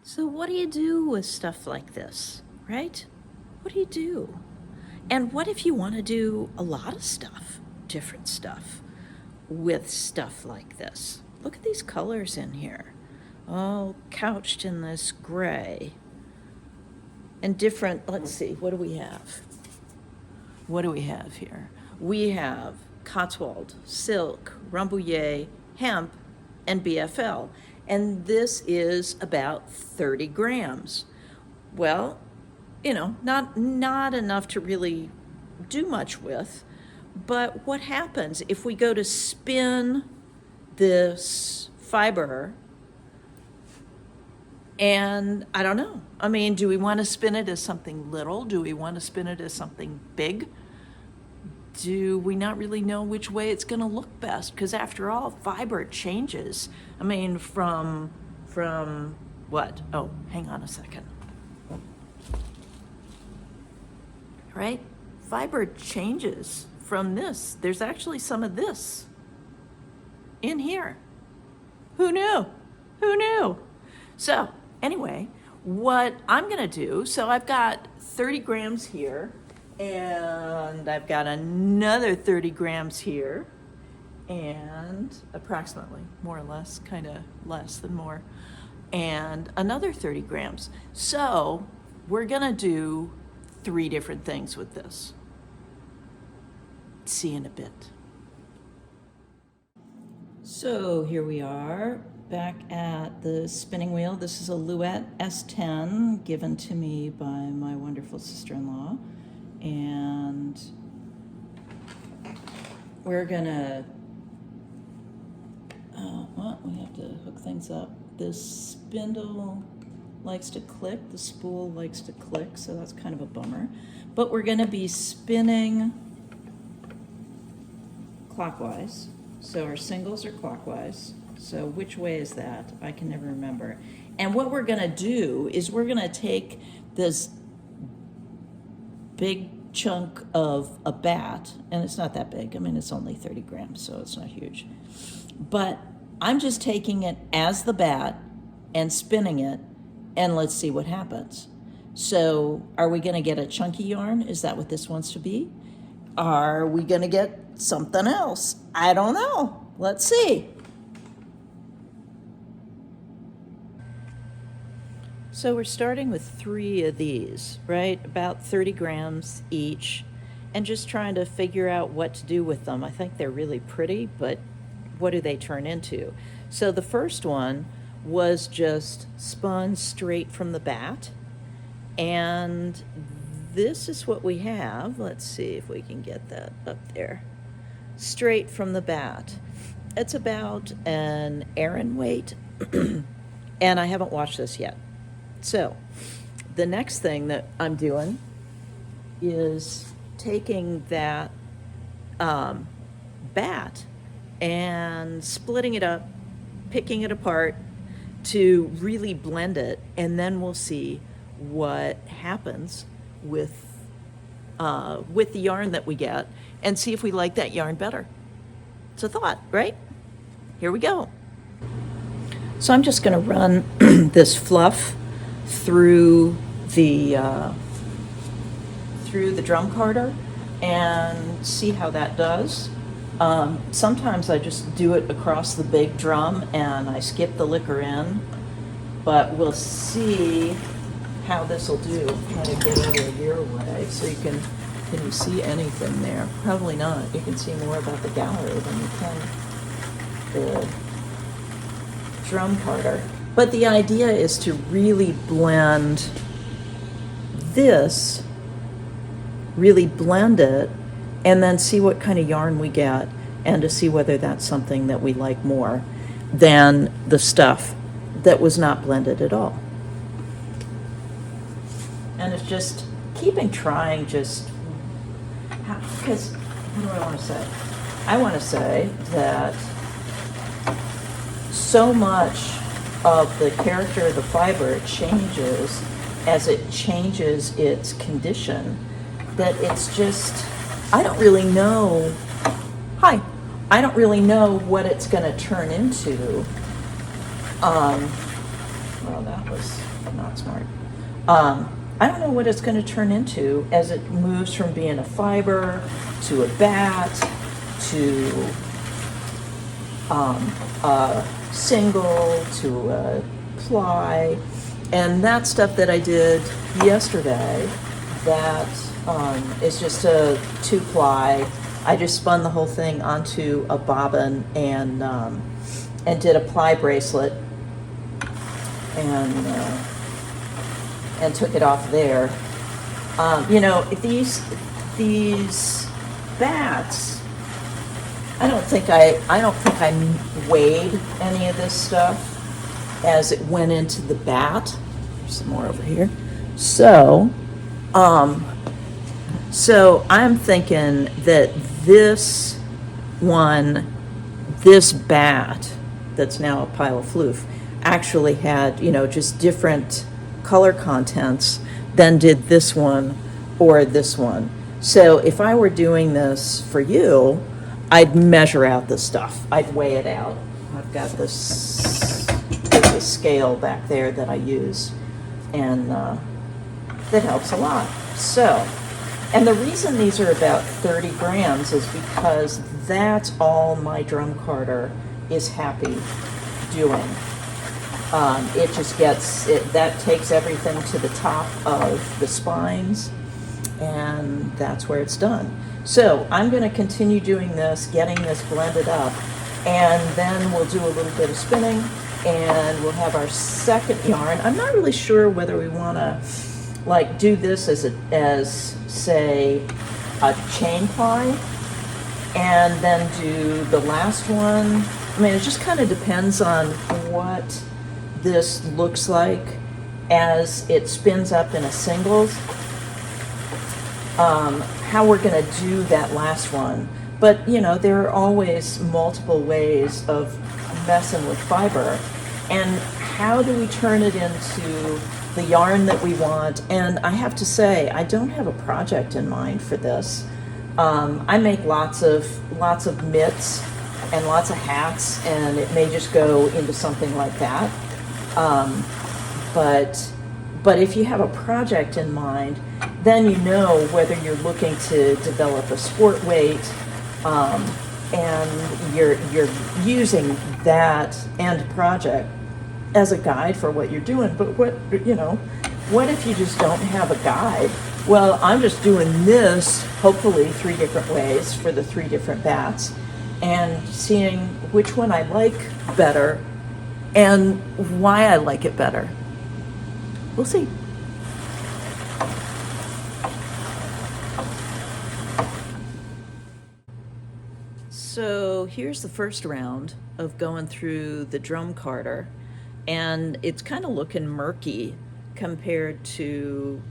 So what do you do with stuff like this, right? What do you do? And what if you want to do a lot of stuff, different stuff, with stuff like this? Look at these colors in here, all couched in this gray. And different, let's see, what do we have? What do we have here? We have Cotswold, silk, Rambouillet, hemp, and BFL. And this is about 30 grams. Well, you know, not enough to really do much with. But what happens if we go to spin this fiber? And I don't know. I mean, do we want to spin it as something little? Do we want to spin it as something big? Do we not really know which way it's going to look best? Because after all, fiber changes. I mean, from what? Oh, hang on a second. Right? Fiber changes from this. There's actually some of this in here. Who knew? Who knew? So anyway, what I'm going to do, so I've got 30 grams here, and I've got another 30 grams here, and approximately, more or less, kind of less than more, and another 30 grams. So we're going to do 3 different things with this. See you in a bit. So here we are back at the spinning wheel. This is a Louette S10 given to me by my wonderful sister-in-law. And we're gonna, well, we have to hook things up. This spindle likes to click, the spool likes to click, so that's kind of a bummer. But we're gonna be spinning clockwise. So our singles are clockwise. So which way is that? I can never remember. And what we're gonna do is we're gonna take this big chunk of a bat, and it's not that big. I mean, it's only 30 grams, so it's not huge. But I'm just taking it as the bat and spinning it, and let's see what happens. So are we gonna get a chunky yarn? Is that what this wants to be? Are we gonna get something else? I don't know. Let's see. So we're starting with 3 of these, right? About 30 grams each, and just trying to figure out what to do with them. I think they're really pretty, but what do they turn into? So the first one was just spun straight from the bat, and this is what we have. Let's see if we can get that up there. Straight from the bat. It's about an Aran weight, and I haven't washed this yet. So the next thing that I'm doing is taking that bat and splitting it up, picking it apart to really blend it, and then we'll see what happens with the yarn that we get, and see if we like that yarn better. It's a thought, right? Here we go. So I'm just going to run this fluff through the drum carder and see how that does. Sometimes I just do it across the big drum and I skip the liquor in, but we'll see how this will do. Try to get it out of your way so you can you see anything there? Probably not. You can see more about the gallery than you can the drum carder. But the idea is to really blend this, really blend it, and then see what kind of yarn we get, and to see whether that's something that we like more than the stuff that was not blended at all. And it's just keeping trying, just because what do I want to say? I want to say that so much of the character of the fiber changes as it changes its condition, that it's just, I don't really know, I don't really know what it's going to turn into well, that was not smart. I don't know what it's going to turn into as it moves from being a fiber to a bat to a single to a ply. And that stuff that I did yesterday, that is just a 2-ply. I just spun the whole thing onto a bobbin and did a ply bracelet and took it off there. You know, these bats, I don't think I weighed any of this stuff as it went into the bat. There's some more over here. So I'm thinking that this bat that's now a pile of floof actually had, you know, just different color contents than did this one or this one. So if I were doing this for you, I'd measure out the stuff. I'd weigh it out. I've got this, there's a scale back there that I use, and that helps a lot. So, and the reason these are about 30 grams is because that's all my drum carder is happy doing. It just gets, that takes everything to the top of the spines, and that's where it's done. So I'm going to continue doing this, getting this blended up, and then we'll do a little bit of spinning, and we'll have our second yarn. I'm not really sure whether we want to like do this as say a chain ply, and then do the last one. I mean, it just kind of depends on what this looks like as it spins up in a singles, how we're going to do that last one. But you know, there are always multiple ways of messing with fiber, and how do we turn it into the yarn that we want. And I have to say, I don't have a project in mind for this. I make lots of mitts and lots of hats, and it may just go into something like that. But if you have a project in mind, then you know whether you're looking to develop a sport weight, and you're using that end project as a guide for what you're doing. But what if you just don't have a guide? Well, I'm just doing this, hopefully 3 different ways for the 3 different bats, and seeing which one I like better and why I like it better. We'll see. So here's the first round of going through the drum carder, and it's kind of looking murky compared to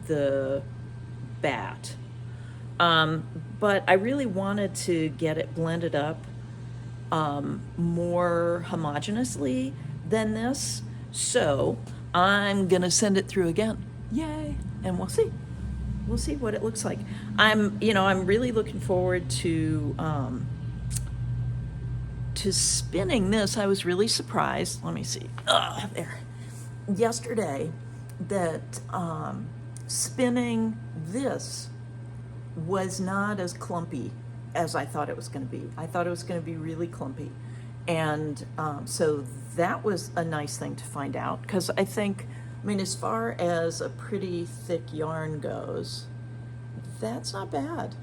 the bat. But I really wanted to get it blended up more homogeneously than this, so I'm gonna send it through again. Yay! And we'll see what it looks like. I'm really looking forward to spinning this. I was really surprised. Let me see. There. Yesterday, that spinning this was not as clumpy as I thought it was going to be. I thought it was going to be really clumpy, and so that was a nice thing to find out, because I mean, as far as a pretty thick yarn goes, that's not bad.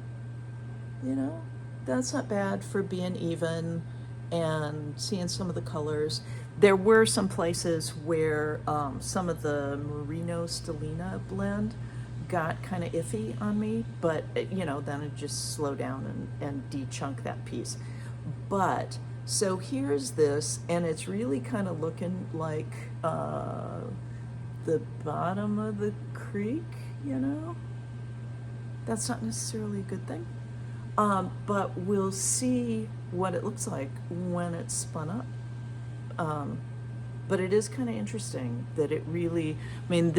You know, that's not bad for being even and seeing some of the colors. There were some places where some of the Merino Stellina blend got kind of iffy on me, but then it just slow down and de-chunk that piece. But so here's this, and it's really kind of looking like the bottom of the creek, That's not necessarily a good thing. But we'll see what it looks like when it's spun up. But it is kind of interesting that it really, I mean,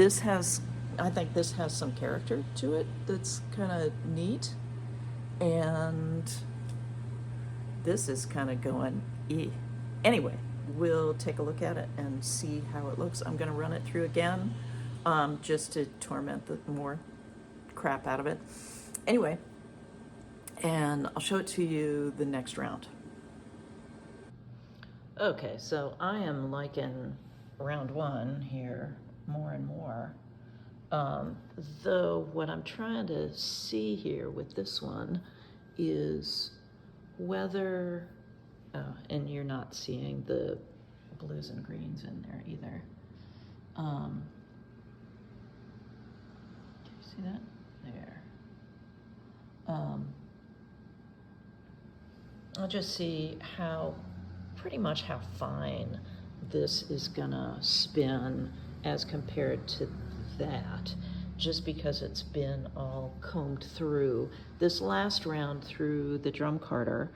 I think this has some character to it that's kind of neat. And this is kind of going, Anyway, we'll take a look at it and see how it looks. I'm going to run it through again, just to torment the more crap out of it. Anyway, and I'll show it to you the next round. Okay, so I am liking round one here more and more. Though what I'm trying to see here with this one is whether, and you're not seeing the blues and greens in there either. Do you see that? There. I'll just see pretty much how fine this is gonna spin as compared to that, just because it's been all combed through. This last round through the drum carter,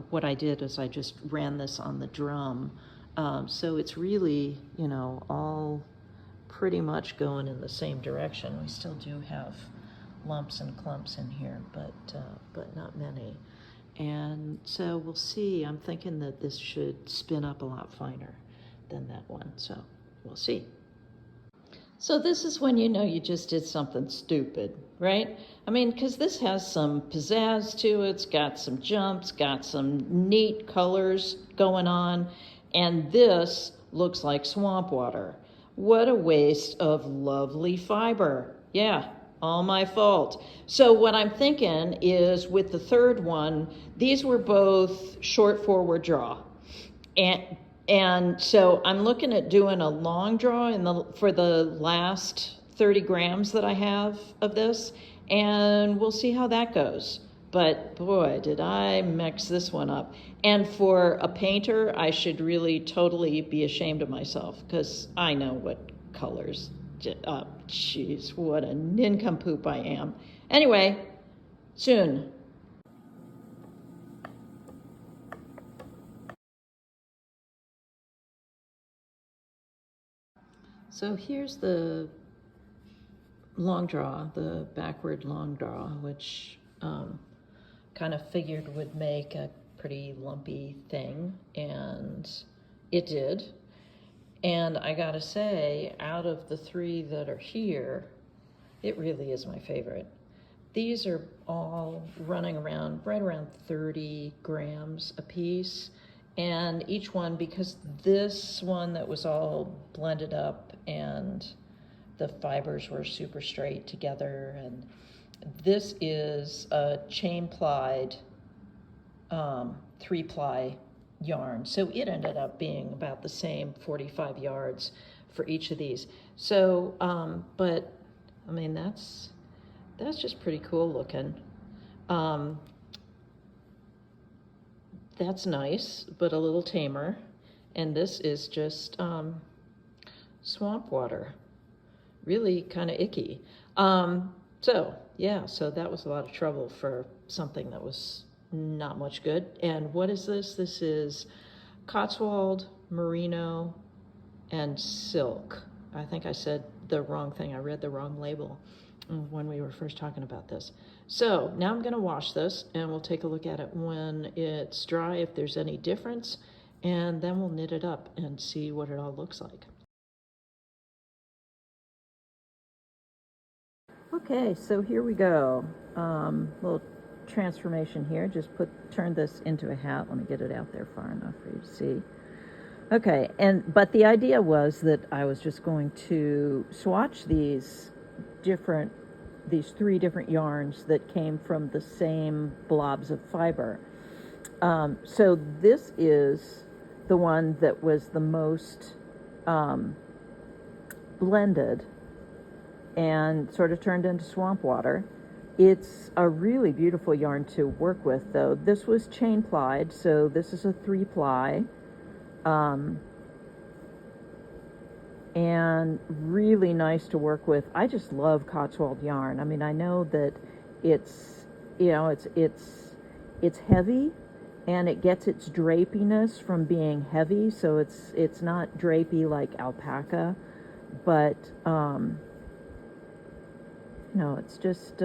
what I did is I just ran this on the drum, so it's really, all pretty much going in the same direction. We still do have lumps and clumps in here, but not many. And so we'll see. I'm thinking that this should spin up a lot finer than that one, so we'll see. So this is when you know you just did something stupid, right? I mean, because this has some pizzazz to it, it's got some jumps, got some neat colors going on, and this looks like swamp water. What a waste of lovely fiber. Yeah, all my fault. So what I'm thinking is with the third one, these were both short forward draw. And so I'm looking at doing a long draw for the last 30 grams that I have of this, and we'll see how that goes. But boy, did I mix this one up. And for a painter, I should really totally be ashamed of myself, because I know what colors. Jeez, what a nincompoop I am. Anyway, soon. So here's the long draw, the backward long draw, which kind of figured would make a pretty lumpy thing, and it did. And I gotta say, out of the three that are here, it really is my favorite. These are all running around, right around 30 grams a piece. And each one, because this one that was all blended up and the fibers were super straight together, and this is a chain plied 3-ply yarn. So it ended up being about the same 45 yards for each of these. So, but I mean, that's just pretty cool looking. That's nice, but a little tamer. And this is just swamp water. Really kind of icky. So yeah, so that was a lot of trouble for something that was not much good. And what is this? This is Cotswold, Merino, and Silk. I think I said the wrong thing. I read the wrong label when we were first talking about this. So now I'm going to wash this, and we'll take a look at it when it's dry, if there's any difference, and then we'll knit it up and see what it all looks like. Okay, so here we go. Little transformation here. Just turn this into a hat. Let me get it out there far enough for you to see. Okay, but the idea was that I was just going to swatch these three different yarns that came from the same blobs of fiber. So this is the one that was the most blended and sort of turned into swamp water. It's a really beautiful yarn to work with, though. This was chain plied, so this is a 3-ply. And really nice to work with. I just love Cotswold yarn. I mean, I know that it's heavy, and it gets its drapiness from being heavy, so it's not drapey like alpaca, but it's just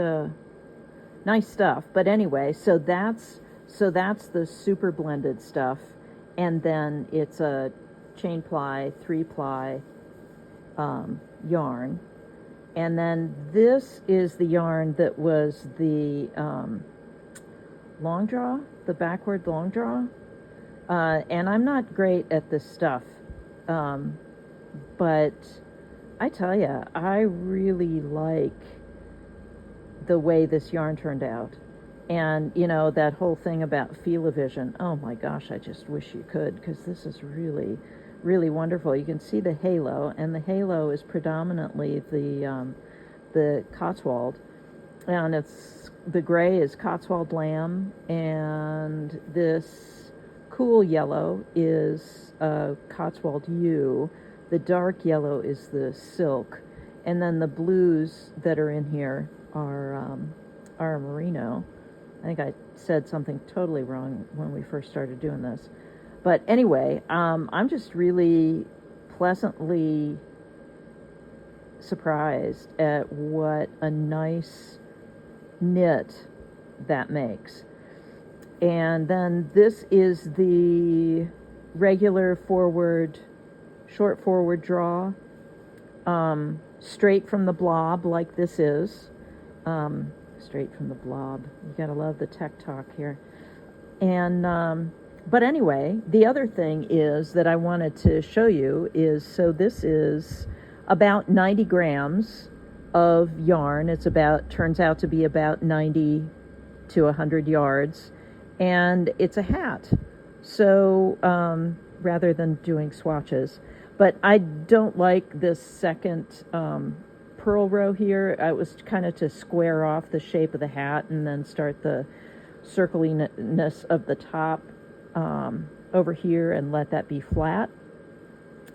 nice stuff. But anyway, so that's the super blended stuff, and then it's a chain ply, 3-ply yarn. And then this is the yarn that was the long draw, the backward long draw. And I'm not great at this stuff, but I tell you, I really like the way this yarn turned out. And, you know, that whole thing about feel-o-vision, oh my gosh, I just wish you could, because this is really, really wonderful. You can see the halo, and the halo is predominantly the Cotswold, and it's, the gray is Cotswold lamb, and this cool yellow is Cotswold ewe. The dark yellow is the silk, and then the blues that are in here are merino. I think I said something totally wrong when we first started doing this. But anyway, I'm just really pleasantly surprised at what a nice knit that makes. And then this is the regular forward, short forward draw, straight from the blob like this is. Straight from the blob. You gotta love the tech talk here. And but anyway, the other thing is that I wanted to show you is, so this is about 90 grams of yarn. It's about, turns out to be about 90 to 100 yards, and it's a hat. So rather than doing swatches, but I don't like this second purl row here. It was kind of to square off the shape of the hat and then start the circliness of the top over here and let that be flat.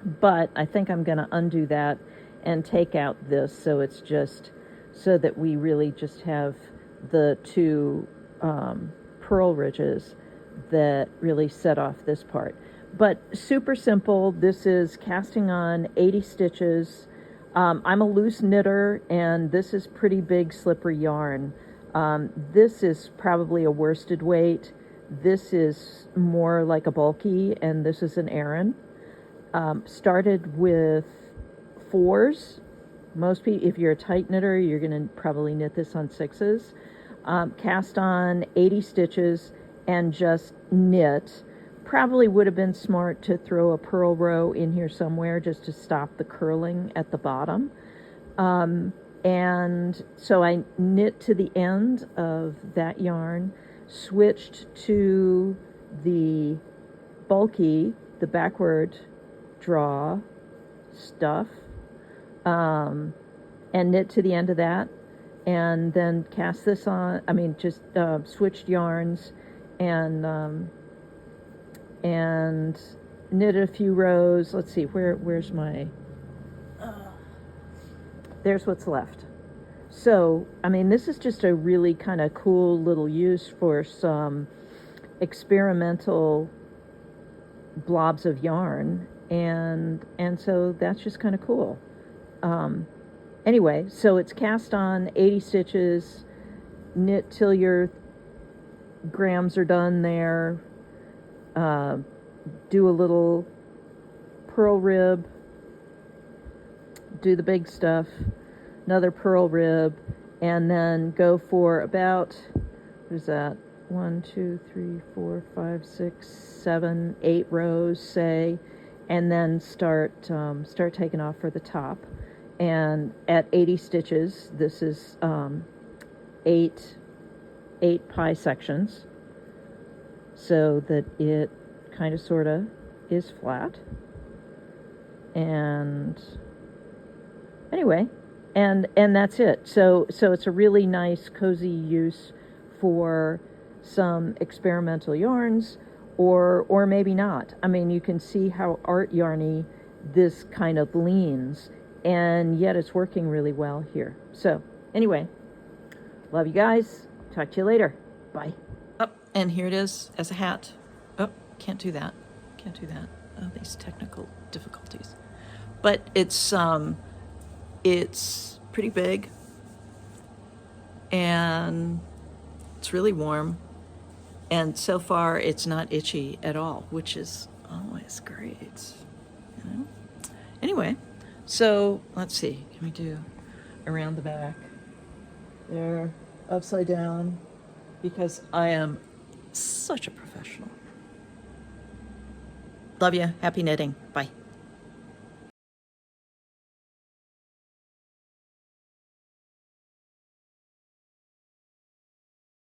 But I think I'm going to undo that and take out this, so it's just so that we really just have the two purl ridges that really set off this part. But super simple. This is casting on 80 stitches. I'm a loose knitter, and this is pretty big slippery yarn. This is probably a worsted weight. This is more like a bulky, and this is an Aran. Started with 4s. Most people, if you're a tight knitter, you're going to probably knit this on 6s. Cast on 80 stitches and just knit. Probably would have been smart to throw a purl row in here somewhere just to stop the curling at the bottom. And so I knit to the end of that yarn, switched to the bulky, the backward draw stuff, and knit to the end of that, and then cast this on, just switched yarns and knitted a few rows. Let's see, where's my, there's what's left. So, this is just a really kind of cool little use for some experimental blobs of yarn, and so that's just kind of cool. Anyway, so it's cast on 80 stitches, knit till your grams are done there, do a little purl rib, do the big stuff, another purl rib, and then go for about, what is that, 1, 2, 3, 4, 5, 6, 7, 8 rows, say, and then start taking off for the top. And at 80 stitches, this is 8 pie sections, so that it kind of sort of is flat. And anyway, and that's it. So it's a really nice cozy use for some experimental yarns, or maybe not. You can see how art yarny this kind of leans, and yet it's working really well here. So anyway, love you guys. Talk to you later. Bye. Oh, and here it is as a hat. Oh, can't do that. Oh, these technical difficulties. But it's pretty big, and it's really warm, and so far it's not itchy at all, which is always great, you know? Anyway, so let's see. Can we do around the back? There, upside down, because I am such a professional. Love you. Happy knitting. Bye.